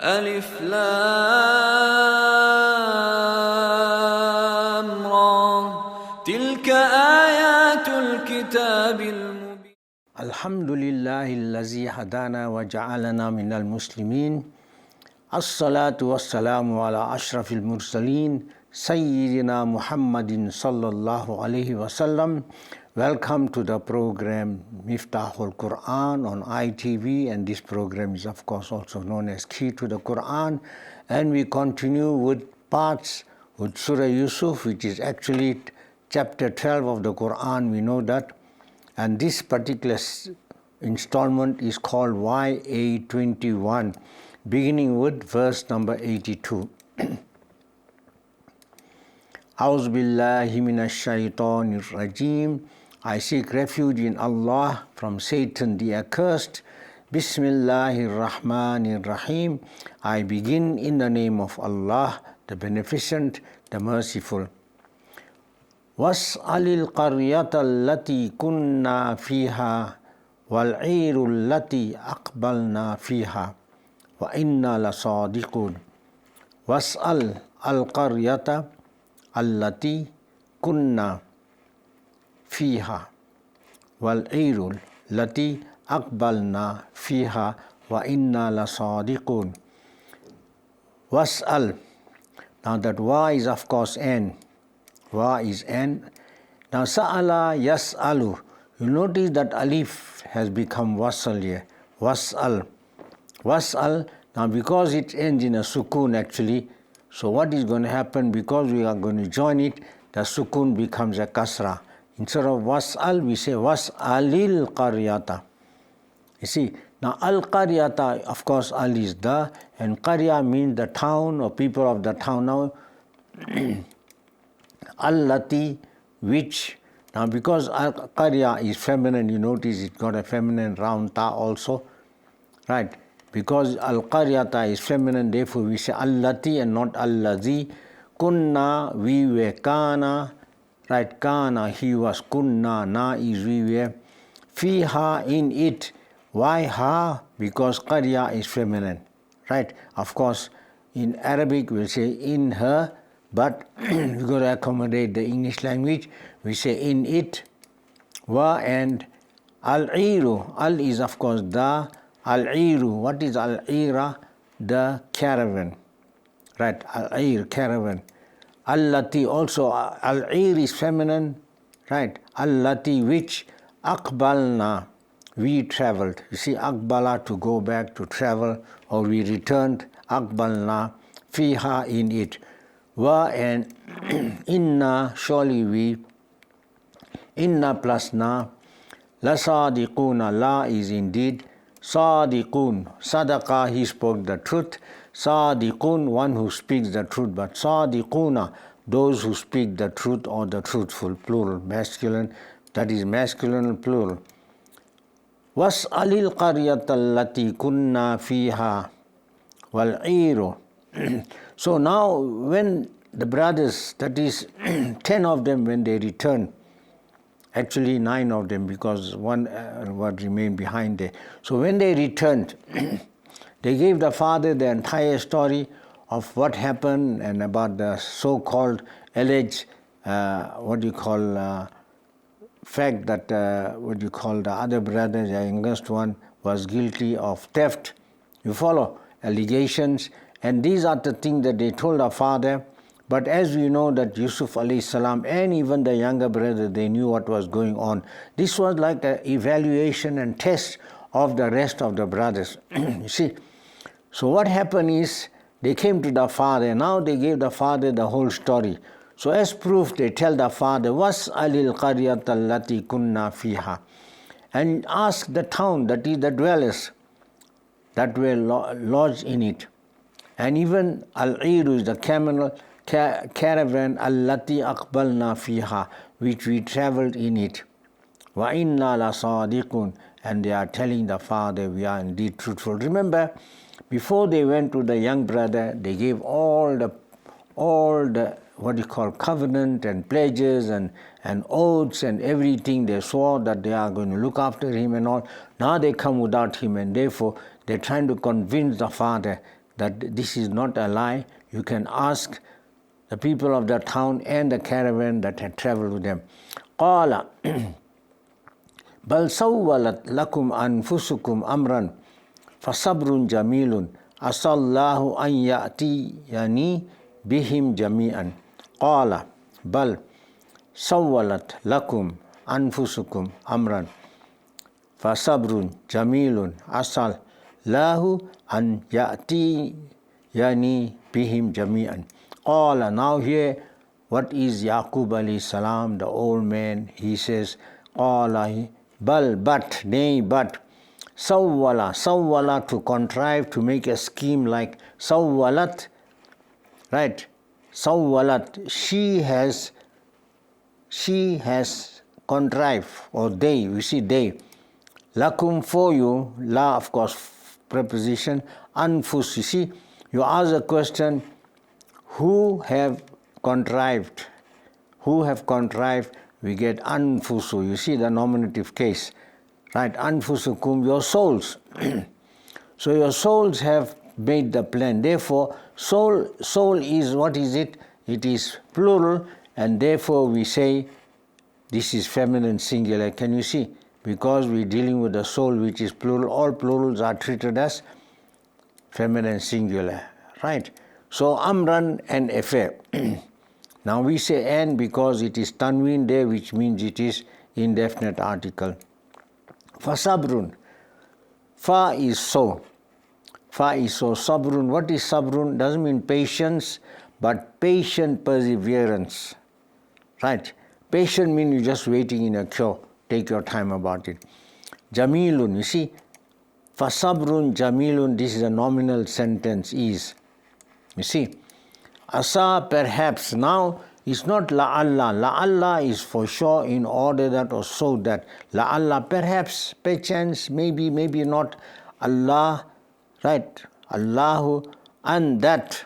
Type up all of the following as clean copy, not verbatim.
ألف لام را تلك آيات الكتاب المبين. الحمد لله الذي هدانا وجعلنا من المسلمين. الصلاة والسلام على أشرف المرسلين Sayyidina Muhammadin sallallahu alaihi wasallam. Welcome to the program Miftahul Quran on ITV, and this program is of course also known as Key to the Quran, and we continue with parts with Surah Yusuf, which is actually chapter 12 of the Quran, we know that, and this particular installment is called YA21, beginning with verse number 82. A'udhu billahi minash shaitanir rajim. I seek refuge in Allah from Satan the accursed. Bismillahir Rahmanir Rahim. I begin in the name of Allah, the Beneficent, the Merciful. Was'alil qaryata allati kunna fiha wal'iru allati aqbalna fiha wa inna lasadiqun. Was'al al-qaryata allati kunna fiha wal irul lati aqbalna fiha wa inna lasadiqun. Was'al. Now that wa is of course n. Wa is n. Now sa'ala yas'alu. You notice that alif has become wasal here. Was'al. Was'al. Now because it ends in a sukun actually, so what is going to happen, because we are going to join it, the sukun becomes a kasra. Instead of was'al, we say was'alil qaryata. You see, now al-qaryata, of course, al is the, and qarya means the town or people of the town. Now, allati, which, now because qarya is feminine, you notice it got a feminine round ta also, right? Because al-qaryata is feminine, therefore we say allati and not allazi. Kunna, we were. Kana, right? Kana, he was. Kunna, na is we were. Fiha, in it. Why ha? Because qarya is feminine, right? Of course, in Arabic we'll say in her, but we've got to accommodate the English language. We say in it. Wa and al-iru. Al is of course the. Al-iru, what is al-ira? The caravan, right? Al-ir, caravan. Allati also, al-ir is feminine, right? Allati, which, aqbalna, we traveled. You see, aqbala, to go back, to travel, or we returned. Aqbalna, fiha, in it. Wa and inna, surely we. Inna plus na. Lasadiquna, la is indeed. Sadiqun, sadaqa, he spoke the truth. Sadiqun, one who speaks the truth. But sadiquna, those who speak the truth or the truthful, plural, masculine, that is masculine plural. Was'alil qaryata allati kunna fiha wal iru. So now when the brothers, that is 10 of them, when they returned, actually 9 of them, because one what remained behind there. So when they returned, they gave the father the entire story of what happened and about the so-called alleged, fact that the other brother, the youngest one, was guilty of theft. You follow? Allegations. And these are the things that they told our father. But as we know that Yusuf alayhi salam and even the younger brother, they knew what was going on. This was like an evaluation and test of the rest of the brothers. You see, so what happened is they came to the father. Now they gave the father the whole story. So as proof, they tell the father, "Was'alil qaryata allati kunna fiha," and ask the town, that is the dwellers that were lodged in it, and even al-iru is the caravan allati aqbalna fiha, which we traveled in it. Wa inna la sadiqun, and they are telling the father, we are indeed truthful. Remember, before they went to the young brother, they gave all the covenant and pledges and oaths and everything. They swore that they are going to look after him and all. Now they come without him, and therefore they're trying to convince the father that this is not a lie. You can ask the people of the town and the caravan that had traveled with them. قال بل سولت لكم أنفسكم أمرا فصبر جميل عسى الله أن يأتيني بهم جميعا قال بل سولت لكم أنفسكم أمرا فصبر جميل عسى الله أن يأتيني بهم جميعا. قال, now here what is Yaqub alayhi salam, the old man, he says, قال, but, nay, but, sawwala, to contrive, to make a scheme like sawwalat, right, sawwalat, she has contrived, or they, we see they, lakum, for you, la, of course, preposition, anfus, you see, you ask a question, who have contrived, we get anfusu, you see the nominative case, right, anfusukum, your souls. So your souls have made the plan, therefore soul is, what is it? It is plural, and therefore we say this is feminine singular. Can you see? Because we're dealing with the soul which is plural, all plurals are treated as feminine singular, right? So amran, an affair. Now we say an because it is tanween there, which means it is indefinite article. Fasabrun, fa is so, sabrun. What is sabrun? Doesn't mean patience, but patient perseverance, right? Patient means you're just waiting in a queue, take your time about it. Jamilun, you see, fasabrun jamilun, this is a nominal sentence, is, you see. Asa, perhaps. Now it's not la'alla. La'alla is for sure, in order that or so that. La'alla, perhaps, perchance, maybe, maybe not. Allah, right? Allahu, and that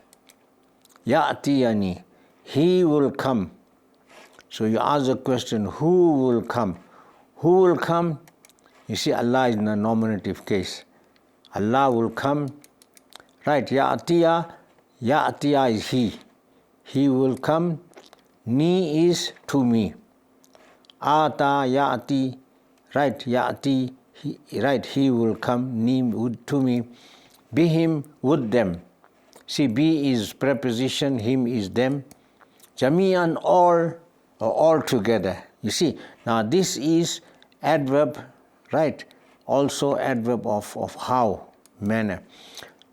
ya'tiyani, he will come. So you ask the question, who will come? Who will come? You see, Allah is in a nominative case. Allah will come, right? Ya'tiya is he. He will come. Ni is to me. Ata, ya'ti, right? Ya'ti, right? He will come. Ni to me. Bihim, with them. See, be is preposition, him is them. Jami'an, all, or all together. You see, now this is adverb, right? Also adverb of how, manner.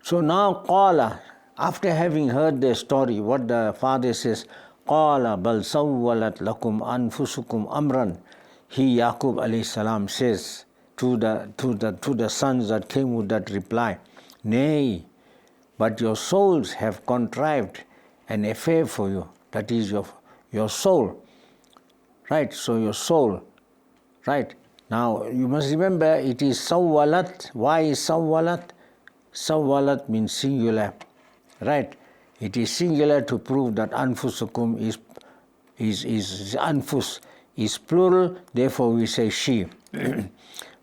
So now qala, after having heard the story, what the father says, qala bal sawwalat lakum anfusukum amran. He, Yaqub alayhi salam, says to the sons that came with that reply, nay, but your souls have contrived an affair for you. That is your soul, right? So your soul, right? Now you must remember it is sawwalat. Why is sawwalat? Sawwalat means singular. Right, it is singular to prove that anfusukum is anfus is plural. Therefore, we say she.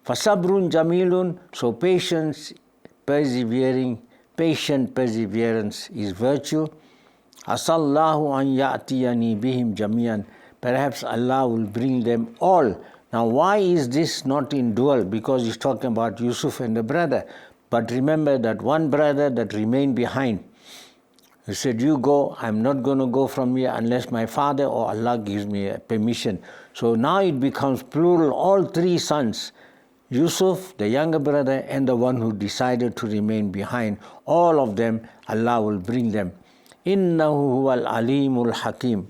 Fasabrun jamilun. So patience, patient perseverance is virtue. Asallahu an ya'tiyani bihim jamian. Perhaps Allah will bring them all. Now, why is this not in dual? Because he's talking about Yusuf and the brother. But remember that one brother that remained behind. He said, you go, I'm not going to go from here unless my father or Allah gives me permission. So now it becomes plural, all three sons, Yusuf, the younger brother, and the one who decided to remain behind. All of them, Allah will bring them. Innahu huwa al-alimul hakim.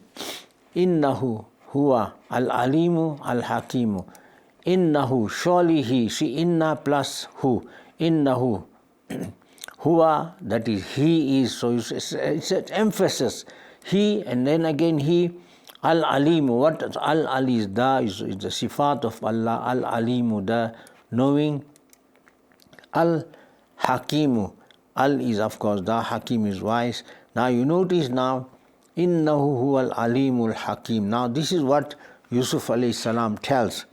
Innahu huwa al-alimu al-hakimu. Innahu, surely he. See, inna plus who. Innahu. Huwa, that is he is, so it's an emphasis. He, and then again he. Al-alimu, what al-ali is, da is the sifat of Allah. Al-alimu, the knowing. Al-hakimu, al is of course the, hakim is wise. Now you notice now, innahu huwa al-alimul hakim. Now this is what Yusuf alayhi salam tells.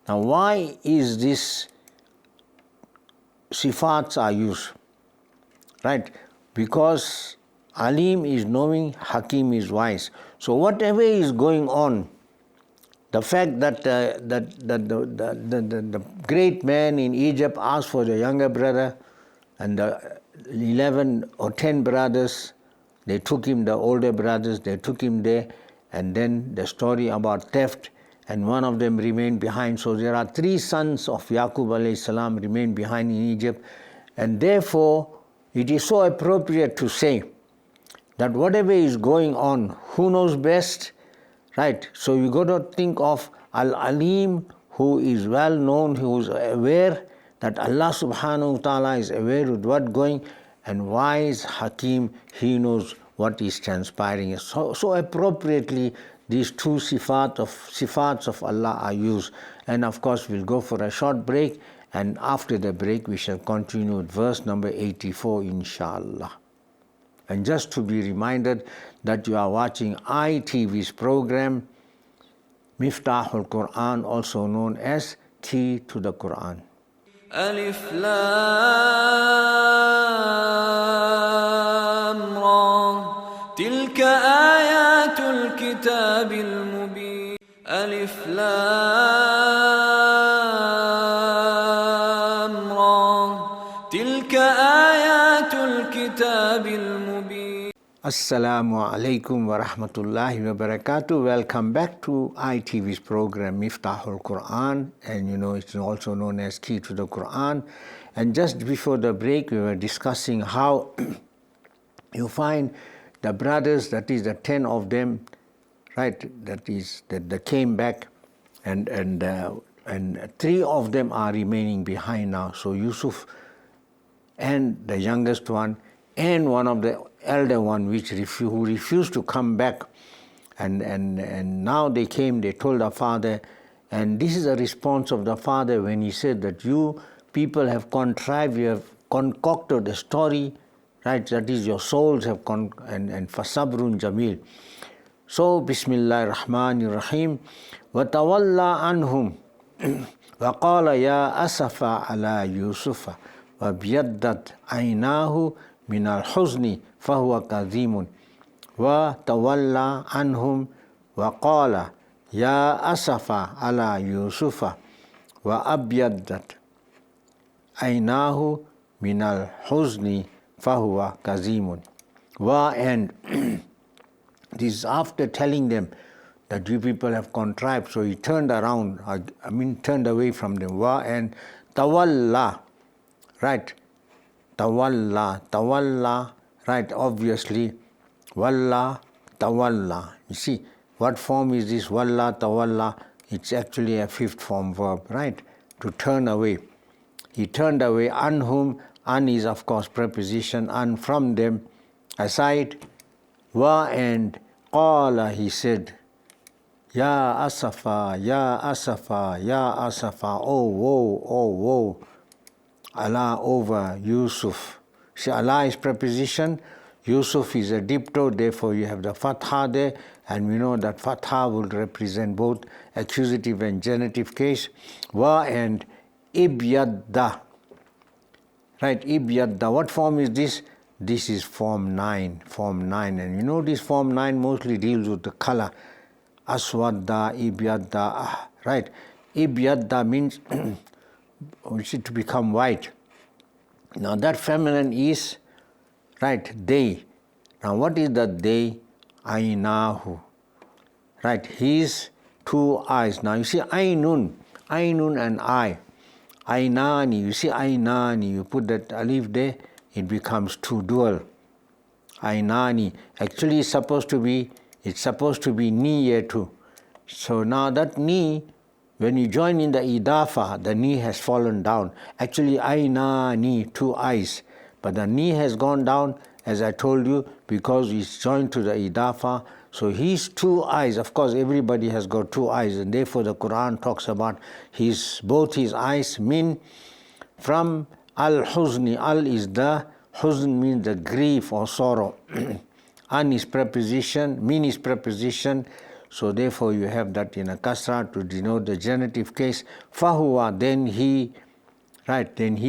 Now why is this sifats are used? Right? because Alim is knowing, Hakim is wise. So whatever is going on, the fact that the great man in Egypt asked for the younger brother, and the 11 or 10 brothers, they took him, the older brothers, they took him there, and then the story about theft, and one of them remained behind. So there are 3 sons of Yaqub alayhi salam remained behind in Egypt, and therefore it is so appropriate to say that whatever is going on, who knows best, right? So you got to think of Al-Alim, who is well known, who is aware that Allah subhanahu wa ta'ala is aware of what's going, and wise Hakim, he knows what is transpiring. So appropriately these 2 sifats of Allah are used. And of course we'll go for a short break, and after the break we shall continue with verse number 84 inshallah. And just to be reminded that you are watching ITV's program Miftahul Quran, also known as Key to the Quran. ألف لام را تلك آيات الكتاب المبين ألف لام را تلك آيات الكتاب المبين. Assalamu alaikum wa rahmatullahi wa barakatuh. Welcome back to ITV's program Miftahul Quran, and it's also known as Key to the Quran. And just before the break we were discussing how you find the brothers, that is the 10 of them, right, that they came back, and 3 of them are remaining behind now. So Yusuf and the youngest one and one of the elder one who refused to come back, and now they came, they told the father, and this is a response of the father when he said that you people have contrived, you have concocted a story, right, that is your souls have and fasabrun jamil. So Bismillahir Rahmanir Rahim, wa tawalla anhum wa qala ya asafa ala yusufa wa biyaddat aynahu min al-huzni fahuwa kadhimun wa tawalla anhum wa qala ya asafa ala yusufa wa abyaddat aynahu min al-huzni fahuwa kadhimun. And this is after telling them that you people have contrived. So he turned around, turned away from them. And tawalla, right? Tawalla, right, obviously, walla, tawalla. You see, what form is this, walla, tawalla? It's actually a 5th form verb, right, to turn away. He turned away, anhum, an is of course preposition, an from them, aside, and qala, he said, ya asafa, ya asafa, ya asafa, oh woe, Allah over Yusuf. See, Allah is preposition, Yusuf is a dipto, therefore you have the fatha there, and we know that fatha will represent both accusative and genitive case. And ibyadda, right, ibyadda, what form is this? This is form 9, and this form 9 mostly deals with the color. Aswadda, ibyadda, right. Ibyadda means which is to become white. Now that feminine is, right, they. Now what is the they? Aynahu, right, his 2 eyes. Now you see Aynun and I. Aynani, you see Aynani, you put that alif there, it becomes 2 dual. Aynani, actually it's supposed to be ni here too. So now that ni, when you join in the idafa, the ni has fallen down. Actually, ni, 2 eyes. But the ni has gone down, as I told you, because it's joined to the idafa. So his 2 eyes, of course, everybody has got 2 eyes, and therefore the Quran talks about both his eyes, from al-huzni. Al is the, huzn means the grief or sorrow. An is preposition, min is preposition. So therefore you have that in a kasra to denote the genitive case. Fahuwa, then he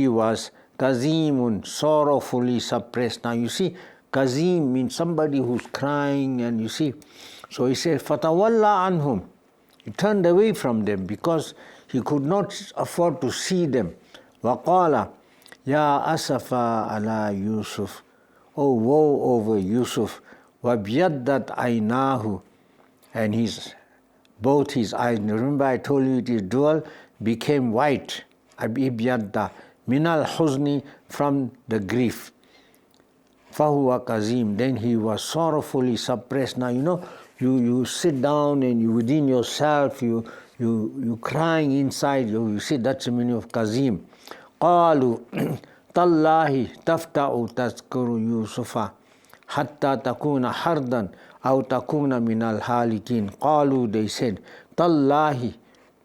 was kazimun, sorrowfully suppressed. Now you see, kazim means somebody who's crying, and you see, so he said, fatawalla anhum. He turned away from them because he could not afford to see them. Waqala, ya asafa ala Yusuf. Oh, woe over Yusuf. Wabiyaddat aynahu. And both his eyes, remember I told you it is dual, became white. Abiyadda. Minal huzni, from the grief. Fahuwa kazim. Then he was sorrowfully suppressed. Now you sit down and you within yourself, you crying inside, you see that's the meaning of kazim. Qalu tallahi tafta'u tazkuru Yusufa hatta takuna hardan aw takuna minal halikin. Qalu, they said, tallahi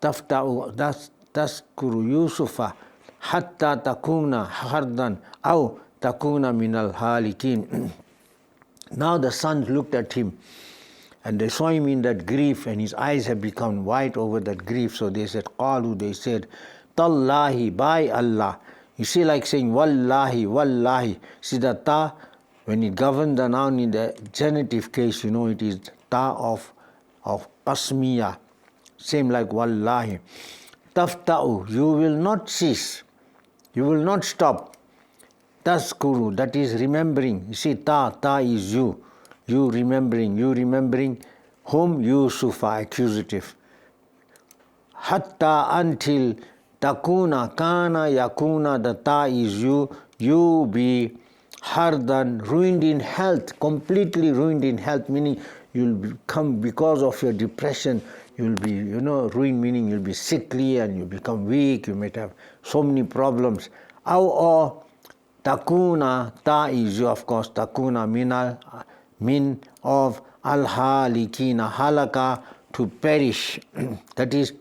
tafta'u tazkuru Yusufa hatta takuna hardan aw takuna minal halikin. Now the sons looked at him and they saw him in that grief, and his eyes had become white over that grief. So they said, qalu, they said, tallahi, by Allah. You see, like saying wallahi, wallahi. See the ta, when it governs the noun in the genitive case, it is ta of qasmiya. Same like wallahi. Tafta'u, you will not cease. You will not stop. Tazkuru, that is remembering. You see, ta is you. You remembering. Whom? Yusufa, accusative. Hatta, until, takuna, kana, yakuna, the ta is you be hardan, ruined in health, completely ruined in health, meaning you'll become, because of your depression, you'll be, ruined, meaning you'll be sickly and you become weak, you might have so many problems. Or takuna, ta is you, of course, takuna, min of al-halikina, halaka, to perish, that is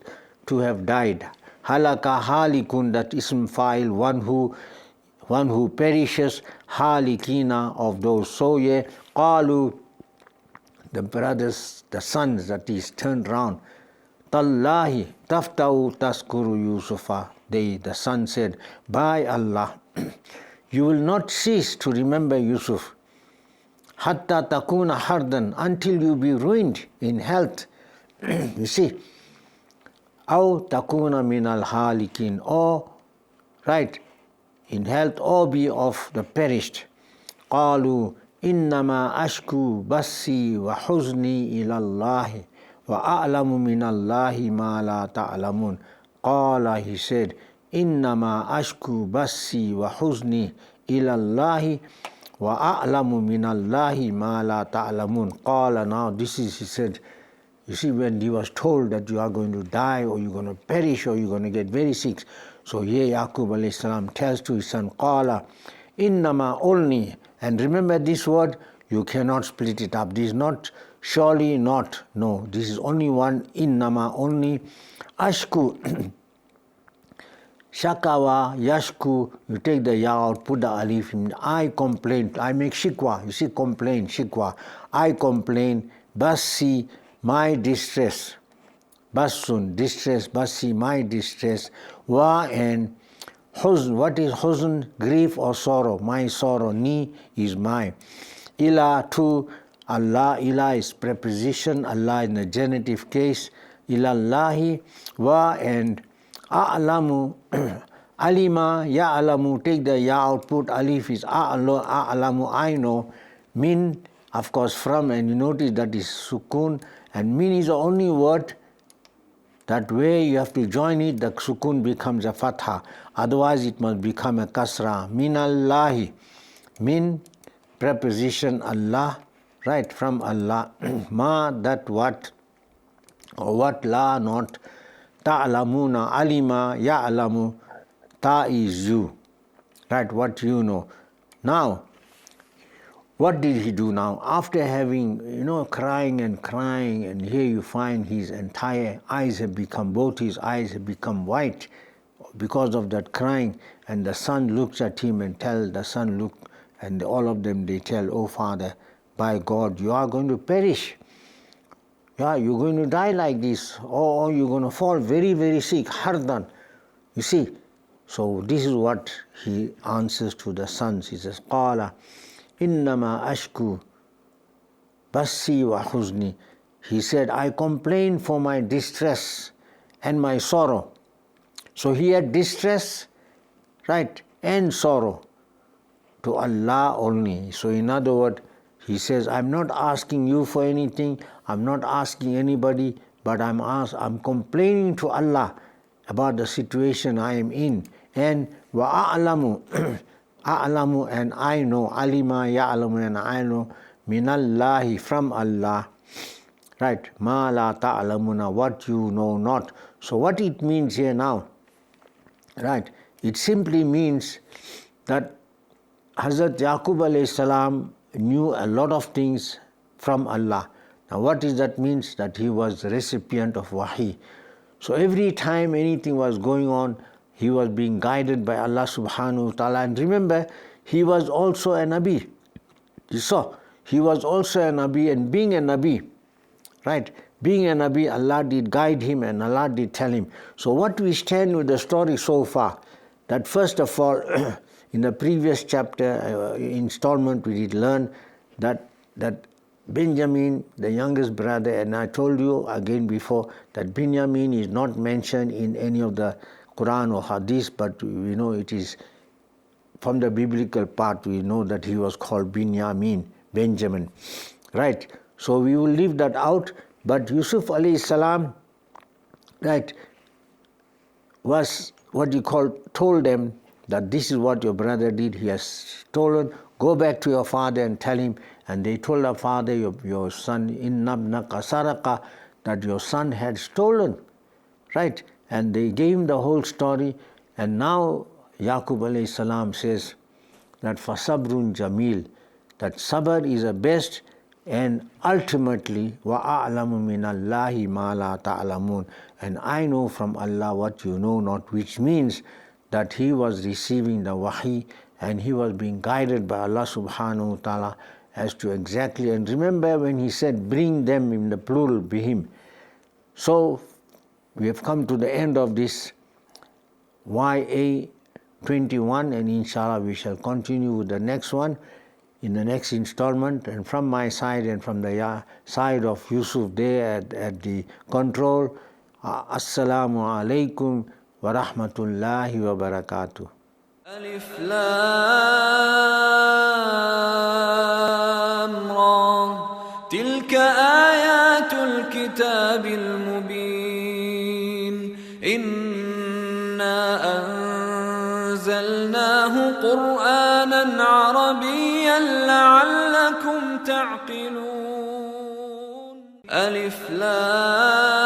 to have died. Halaka halikun, that ism fa'il, one who perishes, halikina, of those. So qalu, the brothers, the sons, that is turned round, tallahi taftau taskuru Yusufa. The son said, by Allah, you will not cease to remember Yusuf. Hatta takuna hardan, until you be ruined in health. You see, aw takuna minal halikin, or right, in health, or be of the perished. Qalu innama ashku bassi wa huzni ila Allahi wa a'lamu min Allahi ma la ta'lamun. Qala, he said, innama ashku bassi wa huzni ila Allahi wa a'lamu min Allahi ma la ta'lamun. Qala, now this is, he said, you see, when he was told that you are going to die, or you're going to perish, or you're going to get very sick, so here Yaqub alayhi salam tells to his son, Qala, innama, only, and remember this word, you cannot split it up. This is not, surely not, no, this is only one, innama, only, ashku, shakawa, yashku, you take the ya out, put the alif in, I complain, I make shikwa, you see, complain, shikwa, I complain, basi, my distress, basun, distress, basi, my distress, wa, and huzn, what is huzn? Grief or sorrow, my sorrow, ni is my, ila, to Allah, ila is preposition, Allah in the genitive case, ilallahi, wa, and a'lamu, alima, ya'alamu, take the ya out, put alif is a'lamu, I know, min, of course, from, and you notice that is sukun, and min is the only word that way you have to join it, the sukun becomes a fatha, otherwise it must become a kasra. Minallahi, min, preposition Allah, right, from Allah, ma, that what, or what, la, not, ta'lamuna, alima, ya'lamu, ta is you, right, what you know. Now, what did he do now? After having, crying, and here you find his entire eyes have become, both his eyes have become white because of that crying, and the son looks at him and tells the son, look, and all of them, they tell, oh father, by God, you are going to perish. Yeah, you're going to die like this, or you're going to fall very, very sick, hardan. You see, So this is what he answers to the sons. He says, قَالَ إِنَّمَا أَشْكُو بَثِّي وَحُزْنِي. He said, I complain for my distress and my sorrow. So he had distress, right, and sorrow to Allah only. So in other words, he says, I'm not asking you for anything, I'm not asking anybody, but I'm complaining to Allah about the situation I am in. And وَأَعْلَمُ أَعْلَمُ, and I know, alima ya'lamu, and I know, minallahi, from Allah, right, ma la ta'lamuna, what you know not. So what it means here now, right, it simply means that Hazrat Yaqub alayhi salam knew a lot of things from Allah. Now what does that means? That he was the recipient of wahi. So every time anything was going on, he was being guided by Allah subhanahu wa ta'ala. And remember, he was also a Nabi. You saw, he was also a Nabi, and being a Nabi, right, being a Nabi, Allah did guide him and Allah did tell him. So what we stand with the story so far, that first of all, in the previous chapter, installment, we did learn that Benjamin, the youngest brother, and I told you again before that Benjamin is not mentioned in any of the Quran or Hadith, but we know it is from the biblical part, we know that he was called Benjamin, right? So we will leave that out, but Yusuf alayhi salam, right, was what you call, told them that this is what your brother did, he has stolen, go back to your father and tell him. And they told our father, your son, inna ibnaka saraka, that your son had stolen, right? And they gave him the whole story. And now Yaqub alayhi salam says that fasabrun jamil, that sabr is the best, and ultimately wa'a'lamu minallahi ma la ta'lamun, and I know from Allah what you know not, which means that he was receiving the wahi and he was being guided by Allah subhanahu wa ta'ala as to exactly. And remember when he said bring them, in the plural, bihim. So we have come to the end of this YA 21, and inshallah we shall continue with the next one in the next installment. And from my side and from the side of Yusuf there at the control, Assalamu alaikum wa rahmatullahi wa barakatuh. ألف لام را تلك آيات الكتاب المبين إنا أنزلناه قرآنا عربيا لعلكم تعقلون ألف لام